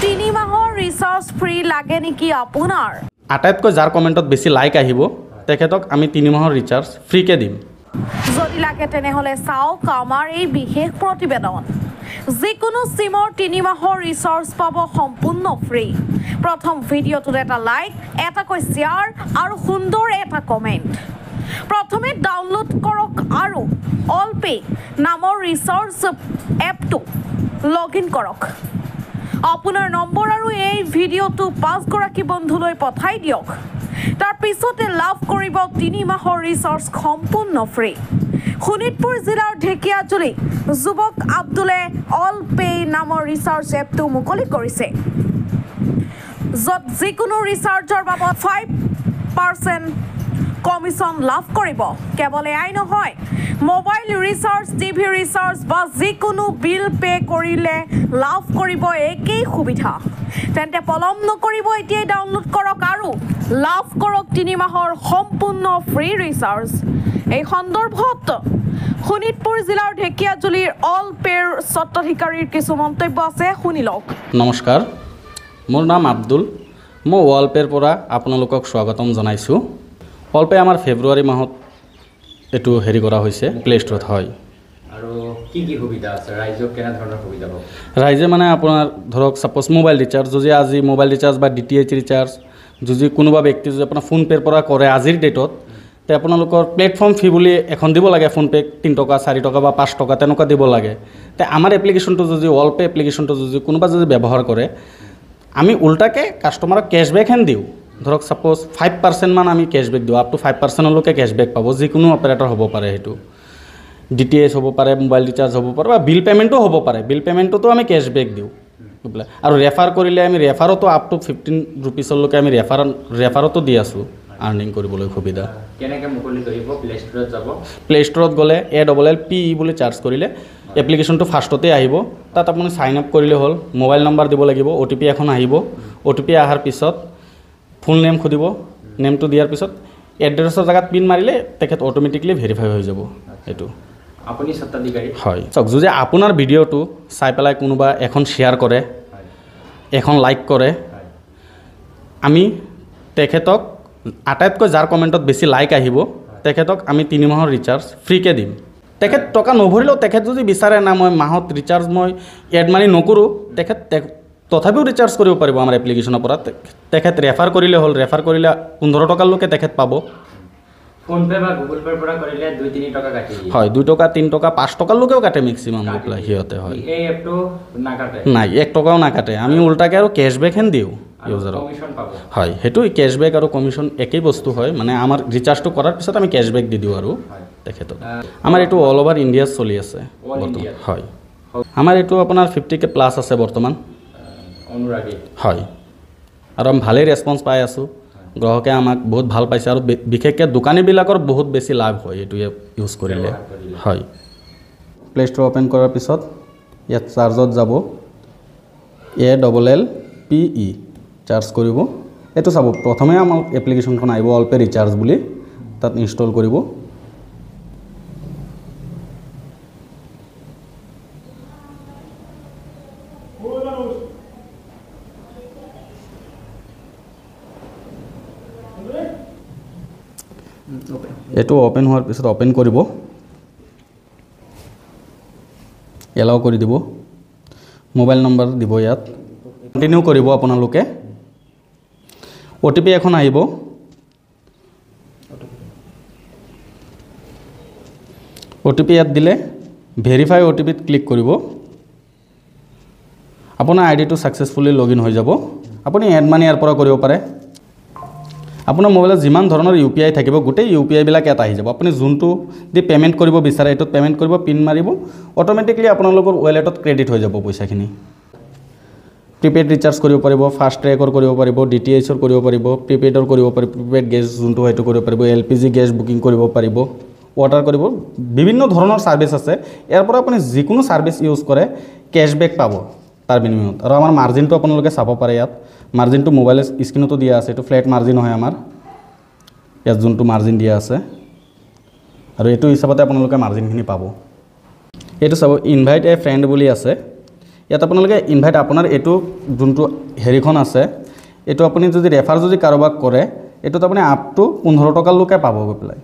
তিনি মাহৰ recharge free লাগে নেকি আপোনাৰ? আটাইতকৈ যাৰ কমেণ্টত বেছি লাইক আহিব তেখেতক আমি 3 মাহৰ ৰিচাৰ্জ ফ্ৰীকে দিম। যদি লাগে তেনেহ'লে চাওক আমাৰ এই বিশেষ প্ৰতিবেদন। যিকোনো চিমৰ 3 মাহৰ ৰিচাৰ্জ পাব সম্পূৰ্ণ ফ্ৰী। প্ৰথম ভিডিঅ'টোত এটা লাইক, এটাকৈ শ্বেয়াৰ আৰু সুন্দৰ এটা কমেণ্ট। প্ৰথমে ডাউনলোড কৰক আৰু অল পে নামৰ ৰিচাৰ্জ এপটো লগ ইন কৰক। আপোনাৰ নম্বৰ আৰু এই ভিডিঅ'টো 5 গৰাকী বন্ধুলৈ পঠাই দিয়ক। তাৰ পিছতে লাভ কৰিব 3 মাহৰ ৰিচাৰ্জ সম্পূৰ্ণ ফ্ৰী। শোণিতপুৰ জিলাৰ ঢেকিয়াজুলি যুৱক আব্দুলে অল পে নামৰ ৰিচাৰ্জ এপটো মুকলি কৰিছে, য'ত যিকোনো ৰিচাৰ্জৰ বাবদ 5% কমিশ্যন লাভ কৰিব। কেৱল এয়াই নহয়, মোবাইল ৰিচাৰ্জ, টিভি ৰিচাৰ্জ বা যিকোনো বিল পে' কৰিলে লাভ কৰিব একেই সুবিধা। তেন্তে পলম নকৰিব, এতিয়াই ডাউনলোড কৰক আৰু লাভ কৰক 3 মাহৰ সম্পূৰ্ণ ফ্ৰী ৰিচাৰ্জ। এই সন্দৰ্ভত শোণিতপুৰ জিলাৰ ঢেকিয়াজুলিৰ অল পেৰ স্বত্বাধিকাৰীৰ কিছু মন্তব্য আছে, শুনি লওক। নমস্কাৰ, মোৰ নাম আব্দুল। মই ৱালপেৰ পৰা আপোনালোকক স্বাগতম জনাইছোঁ। ৱালপে আমাৰ ফেব্ৰুৱাৰী মাহত এইটো হেৰি কৰা হৈছে, প্লে ষ্ট'ৰত হয়। আৰু কি কি সুবিধা আছে, ৰাইজক কেনেধৰণৰ সুবিধা পাব? ৰাইজে মানে আপোনাৰ ধৰক চাপ'জ মোবাইল ৰিচাৰ্জ, যদি আজি মোবাইল ৰিচাৰ্জ বা DTH ৰিচাৰ্জ যদি কোনোবা ব্যক্তি যদি আপোনাৰ ফোনপে'ৰ পৰা কৰে আজিৰ ডেটত, তে আপোনালোকৰ প্লেটফৰ্ম ফি বুলি এখন দিব লাগে। ফোনপে' 3 টকা, 4 টকা বা 5 টকা তেনেকুৱা দিব লাগে। তে আমাৰ এপ্লিকেশ্যনটো যদি ৱালপে এপ্লিকেশ্যনটো যদি কোনোবা যদি ব্যৱহাৰ কৰে, আমি উল্টাকৈ কাষ্টমাৰক কেশ্ববেক হেন দিওঁ। ধৰক ছাপ'জ 5% মান আমি কেশ্ববেক দিওঁ, আপ টু 5%লৈকে কেশ্ববেক পাব। যিকোনো অপাৰেটৰ হ'ব পাৰে, সেইটো DTH হ'ব পাৰে, মোবাইল ৰিচাৰ্জ হ'ব পাৰে বা বিল পে'মেণ্টো হ'ব পাৰে। বিল পে'মেণ্টতো আমি কেশ্ববেক দিওঁ। আৰু ৰেফাৰ কৰিলে আমি ৰেফাৰতো আপ টু 15 ৰুপিছলৈকে আমি ৰেফাৰতো দি আছোঁ আৰ্নিং কৰিবলৈ সুবিধা। কেনেকৈ মুকলি কৰিব? প্লে ষ্ট'ৰত যাব, প্লে ষ্ট'ৰত গ'লে ALLPE বুলি চাৰ্চ কৰিলে এপ্লিকেশ্যনটো ফাৰ্ষ্টতে আহিব। তাত আপুনি চাইন আপ কৰিলে হ'ল, মোবাইল নম্বৰ দিব লাগিব, OTP এখন আহিব। OTP অহাৰ পিছত ফুল নেম সুধিব, নেমটো দিয়াৰ পিছত এড্ৰেছৰ জেগাত পিন মাৰিলে তেখেত অট'মেটিকলি ভেৰিফাই হৈ যাব। এইটো আপুনি স্বত্বাধিকাৰী হয়। চাওক, যদি আপোনাৰ ভিডিঅ'টো চাই পেলাই কোনোবা এখন শ্বেয়াৰ কৰে, এখন লাইক কৰে, আমি তেখেতক আটাইতকৈ যাৰ কমেণ্টত বেছি লাইক আহিব তেখেতক আমি 3 মাহৰ ৰিচাৰ্জ ফ্ৰীকৈ দিম। তেখেত টকা নভৰিলেও তেখেত যদি বিচাৰে না মই মাহত ৰিচাৰ্জ মই এড মানি নকৰোঁ, তেখেত তথাপিও ৰিচাৰ্জ কৰিব পাৰিব আমাৰ এপ্লিকেশ্যনৰ পৰা। তেখেত ৰেফাৰ কৰিলে হ'ল, ৰেফাৰ কৰিলে 15 টকালৈকে তেখেত পাব। ফোনপে' বা গুগল পে'ৰ পৰা কৰিলে 2-3 টকা কাটি দিয়ে। হয়, 2 টকা, 3 টকা, 5 টকালৈকেও কাটে মেক্সিমাম সিহঁতে। হয়, এই এপটো নাকাটে? নাই, 1 টকাও নাকাটে। আমি উল্টাকৈ আৰু কেশ্ববেক হেন দিওঁ ইউজাৰক। কমিশ্যন পাব? হয়, সেইটো কেশ্ববেক আৰু কমিশ্যন একেই বস্তু হয়। মানে আমাৰ ৰিচাৰ্জটো কৰাৰ পিছত আমি কেশ্ববেক দি দিওঁ আৰু তেখেতক। আমাৰ এইটো অল অভাৰ ইণ্ডিয়াত চলি আছে বৰ্তমান। হয়, আমাৰ এইটো আপোনাৰ 50K প্লাছ আছে বৰ্তমান অনুৰাগী। হয়, আৰু আমি ভালেই ৰেছপন্স পাই আছোঁ। গ্ৰাহকে আমাক বহুত ভাল পাইছে আৰু বিশেষকৈ দোকানীবিলাকৰ বহুত বেছি লাভ হয় এইটো ইউজ কৰিলে। হয়, প্লে ষ্ট'ৰ অ'পেন কৰাৰ পিছত ইয়াত চাৰ্জত যাব, ALLPE চাৰ্জ কৰিব। এইটো চাব, প্ৰথমে আমাৰ এপ্লিকেশ্যনখন আহিব ৱালপে ৰিচাৰ্জ বুলি, তাত ইনষ্টল কৰিব। এইটো অ'পেন হোৱাৰ পিছত অ'পেন কৰিব, এলাও কৰি দিব, মোবাইল নম্বৰ দিব, ইয়াত কণ্টিনিউ কৰিব আপোনালোকে। OTP এখন আহিব, OTP ইয়াত দিলে ভেৰিফাই OTPত ক্লিক কৰিব। আপোনাৰ আইডিটো ছাকচেছফুলি লগ ইন হৈ যাব। আপুনি এড মানি ইয়াৰ পৰা কৰিব পাৰে। আপোনাৰ মোবাইলত যিমান ধৰণৰ UPI থাকিব গোটেই UPI বিলাক ইয়াত আহি যাব। আপুনি যোনটো দি পে'মেণ্ট কৰিব বিচাৰে এইটোত পে'মেণ্ট কৰিব, পিন মাৰিব, অট'মেটিকলি আপোনালোকৰ ৱালেটত ক্ৰেডিট হৈ যাব পইচাখিনি। প্ৰিপেইড ৰিচাৰ্জ কৰিব পাৰিব, ফাষ্ট ট্ৰেকৰ কৰিব পাৰিব, DTHৰ কৰিব পাৰিব, প্ৰিপেইডৰ কৰিব পাৰিব, প্ৰিপেইড গেছ যোনটো সেইটো কৰিব পাৰিব, LPG গেছ বুকিং কৰিব পাৰিব, ৱাটাৰ কৰিব, বিভিন্ন ধৰণৰ ছাৰ্ভিচ আছে। ইয়াৰ পৰা আপুনি যিকোনো ছাৰ্ভিচ ইউজ কৰে কেশ্ববেক পাব তাৰ বিনিময়ত। আৰু আমাৰ মাৰ্জিনটো আপোনালোকে চাব পাৰে ইয়াত। মাৰ্জিনটো মোবাইলৰ স্ক্ৰীনতো দিয়া আছে, এইটো ফ্লেট মাৰ্জিন হয় আমাৰ। ইয়াত যোনটো মাৰ্জিন দিয়া আছে আৰু এইটো হিচাপতে আপোনালোকে মাৰ্জিনখিনি পাব। এইটো চাব, ইনভাইট এ ফ্ৰেণ্ড বুলি আছে। ইয়াত আপোনালোকে ইনভাইট আপোনাৰ এইটো যোনটো হেৰিখন আছে এইটো আপুনি যদি ৰেফাৰ যদি কাৰোবাক কৰে এইটোত আপুনি আপ টু 15 টকালৈকে পাব গৈ পেলাই